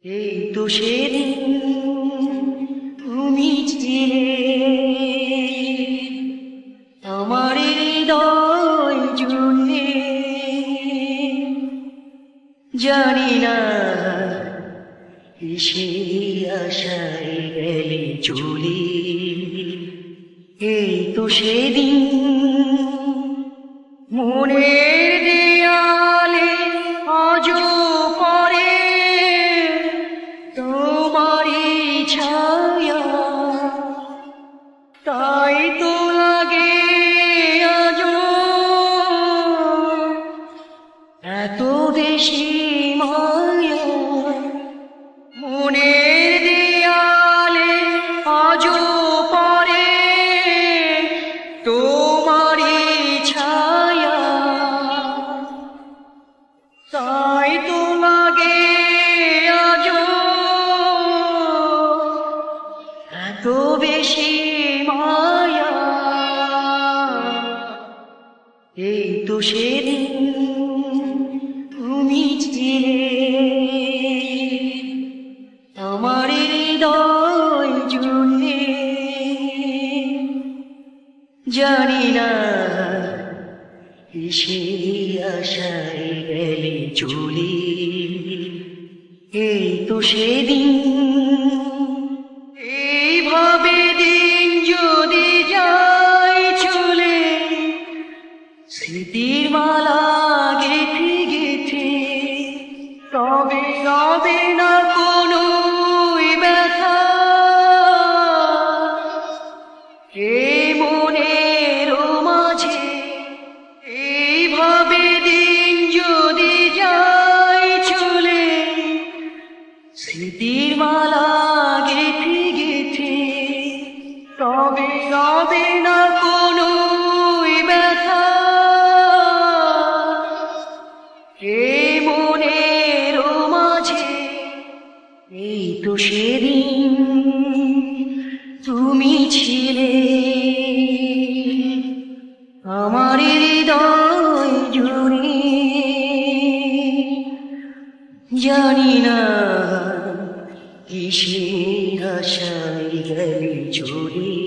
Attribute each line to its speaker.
Speaker 1: এই তো সেদিন তুমি ছিলে আমার হৃদয় জুড়ে, জানি না সেই আশায় গেলে চলে। এই তো সেদিন মনের দেয়ালে আজও পড়ে তোমারই ছায়া, তাই তো লাগে আজও এত বেশি মায়া। মনের দেয়ালে আজও পড়ে তোমারই ছায়া, তাই তো লাগে আজও এত বেশি মায়া। এই তো সেদিন তুমি ছিলে আমার হৃদয় জুড়ে, জানি না সেই আশায় গেলে চলে। এই তো সেদিন এইভাবে দিন যদি যায় চলে, স্মৃতির মালা গেঁথে গেঁথে, তবে রবে না কোনো ব্যথা। এই মনের মাঝে এইভাবে দিন যদি যায় চলে, স্মৃতির মালা গেঁথে গেঁথে, তবে রবে না কোনো ব্যথা। এই মনের মাঝে এই তো সেদিন তুমি ছিলে আমার হৃদয় জুড়ে, জানি না কিসের আশায় গেলে চলে।